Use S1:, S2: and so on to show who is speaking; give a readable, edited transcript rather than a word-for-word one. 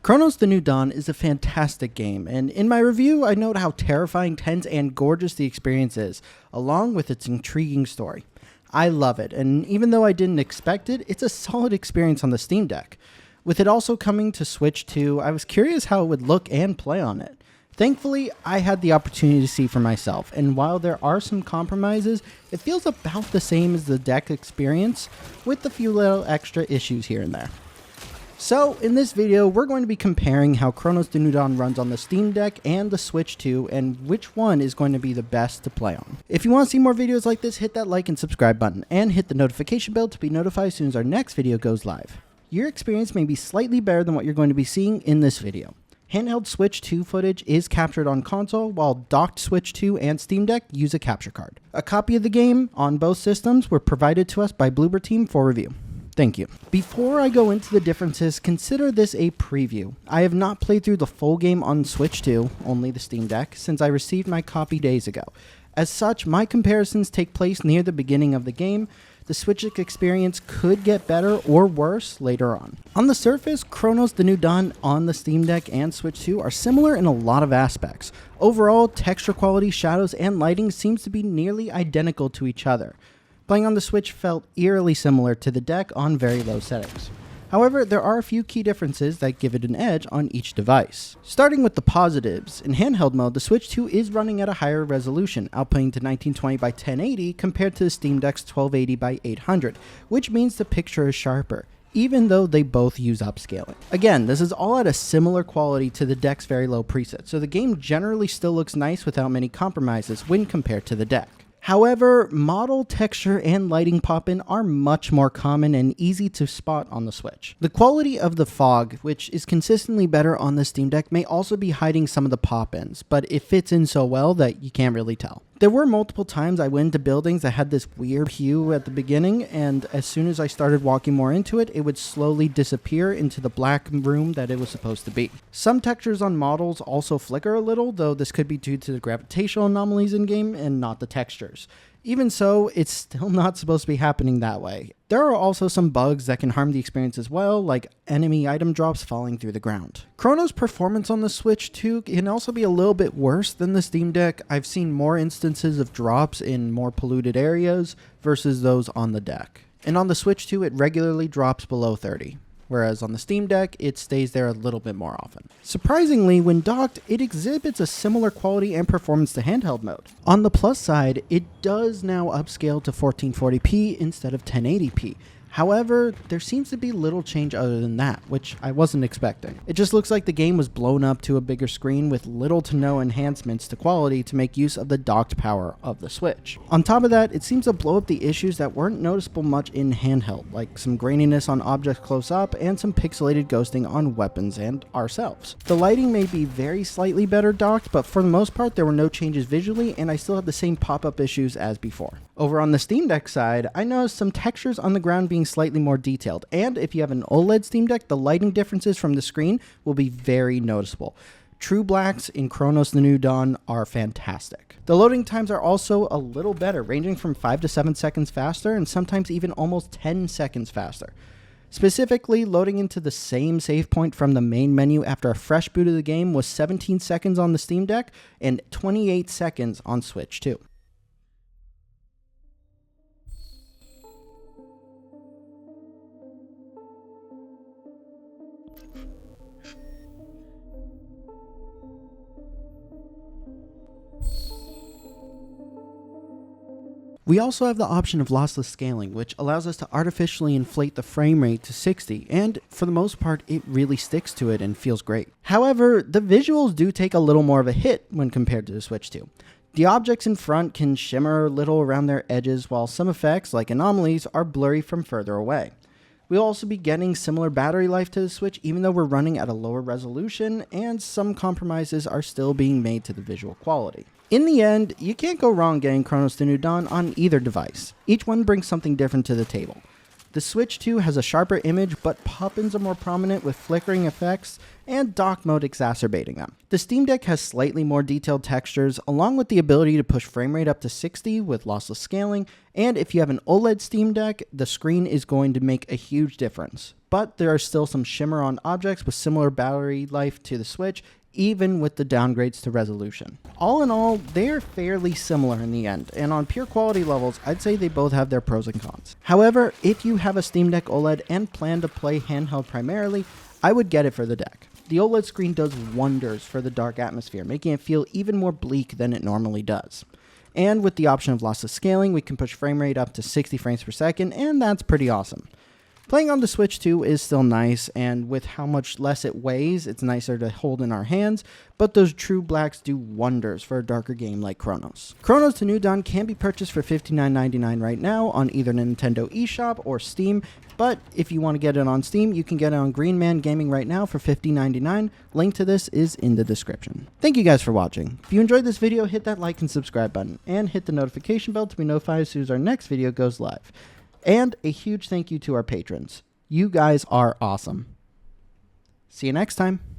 S1: Cronos: The New Dawn is a fantastic game, and in my review I note how terrifying, tense, and gorgeous the experience is, along with its intriguing story. I love it, and even though I didn't expect it, it's a solid experience on the Steam Deck. With it also coming to Switch 2, I was curious how it would look and play on it. Thankfully, I had the opportunity to see for myself, and while there are some compromises, it feels about the same as the deck experience, with a few little extra issues here and there. So, in this video, we're going to be comparing how Cronos: The New Dawn runs on the Steam Deck and the Switch 2, and which one is going to be the best to play on. If you want to see more videos like this, hit that like and subscribe button, and hit the notification bell to be notified as soon as our next video goes live. Your experience may be slightly better than what you're going to be seeing in this video. Handheld Switch 2 footage is captured on console, while docked Switch 2 and Steam Deck use a capture card. A copy of the game on both systems were provided to us by Bloober team for review. Thank you. Before I go into the differences, consider this a preview. I have not played through the full game on Switch 2, only the Steam Deck, since I received my copy days ago. As such, my comparisons take place near the beginning of the game. The Switch experience could get better or worse later on. On the surface, Cronos: The New Dawn on the Steam Deck and Switch 2 are similar in a lot of aspects. Overall, texture quality, shadows, and lighting seems to be nearly identical to each other. Playing on the Switch felt eerily similar to the deck on very low settings. However, there are a few key differences that give it an edge on each device. Starting with the positives, in handheld mode, the Switch 2 is running at a higher resolution, outputting to 1920 by 1080 compared to the Steam Deck's 1280 by 800, which means the picture is sharper, even though they both use upscaling. Again, this is all at a similar quality to the deck's very low preset, so the game generally still looks nice without many compromises when compared to the deck. However, model, texture, and lighting pop-in are much more common and easy to spot on the Switch. The quality of the fog, which is consistently better on the Steam Deck, may also be hiding some of the pop-ins, but it fits in so well that you can't really tell. There were multiple times I went into buildings that had this weird hue at the beginning, and as soon as I started walking more into it, it would slowly disappear into the black room that it was supposed to be. Some textures on models also flicker a little, though this could be due to the gravitational anomalies in-game and not the textures. Even so, it's still not supposed to be happening that way. There are also some bugs that can harm the experience as well, like enemy item drops falling through the ground. Cronos' performance on the Switch 2 can also be a little bit worse than the Steam Deck. I've seen more instances of drops in more polluted areas versus those on the deck. And on the Switch 2, it regularly drops below 30. Whereas on the Steam Deck, it stays there a little bit more often. Surprisingly, when docked, it exhibits a similar quality and performance to handheld mode. On the plus side, it does now upscale to 1440p instead of 1080p. However, there seems to be little change other than that, which I wasn't expecting. It just looks like the game was blown up to a bigger screen with little to no enhancements to quality to make use of the docked power of the Switch. On top of that, it seems to blow up the issues that weren't noticeable much in handheld, like some graininess on objects close up and some pixelated ghosting on weapons and ourselves. The lighting may be very slightly better docked, but for the most part there were no changes visually, and I still had the same pop-up issues as before. Over on the Steam Deck side, I noticed some textures on the ground being slightly more detailed, and if you have an OLED Steam Deck, the lighting differences from the screen will be very noticeable. True blacks in Cronos: The New Dawn are fantastic. The loading times are also a little better, ranging from 5 to 7 seconds faster, and sometimes even almost 10 seconds faster. Specifically, loading into the same save point from the main menu after a fresh boot of the game was 17 seconds on the Steam Deck and 28 seconds on Switch 2. We also have the option of lossless scaling, which allows us to artificially inflate the frame rate to 60, and for the most part, it really sticks to it and feels great. However, the visuals do take a little more of a hit when compared to the Switch 2. The objects in front can shimmer a little around their edges, while some effects, like anomalies, are blurry from further away. We'll also be getting similar battery life to the Switch, even though we're running at a lower resolution, and some compromises are still being made to the visual quality. In the end, you can't go wrong getting Cronos: The New Dawn on either device. Each one brings something different to the table. The Switch 2 has a sharper image, but pop-ins are more prominent with flickering effects and dock mode exacerbating them. The Steam Deck has slightly more detailed textures, along with the ability to push frame rate up to 60 with lossless scaling, and if you have an OLED Steam Deck, the screen is going to make a huge difference. but there are still some shimmer on objects with similar battery life to the Switch, even with the downgrades to resolution. All in all, they're fairly similar in the end, and on pure quality levels, I'd say they both have their pros and cons. However, if you have a Steam Deck OLED and plan to play handheld primarily, I would get it for the deck. The OLED screen does wonders for the dark atmosphere, making it feel even more bleak than it normally does. And with the option of lossless scaling, we can push frame rate up to 60 frames per second, and that's pretty awesome. Playing on the Switch 2 is still nice, and with how much less it weighs, it's nicer to hold in our hands, but those true blacks do wonders for a darker game like Cronos. Cronos The New Dawn can be purchased for $59.99 right now on either Nintendo eShop or Steam, but if you want to get it on Steam, you can get it on Green Man Gaming right now for $50.99. Link to this is in the description. Thank you guys for watching. If you enjoyed this video, hit that like and subscribe button, and hit the notification bell to be notified as soon as our next video goes live. And a huge thank you to our patrons. You guys are awesome. See you next time.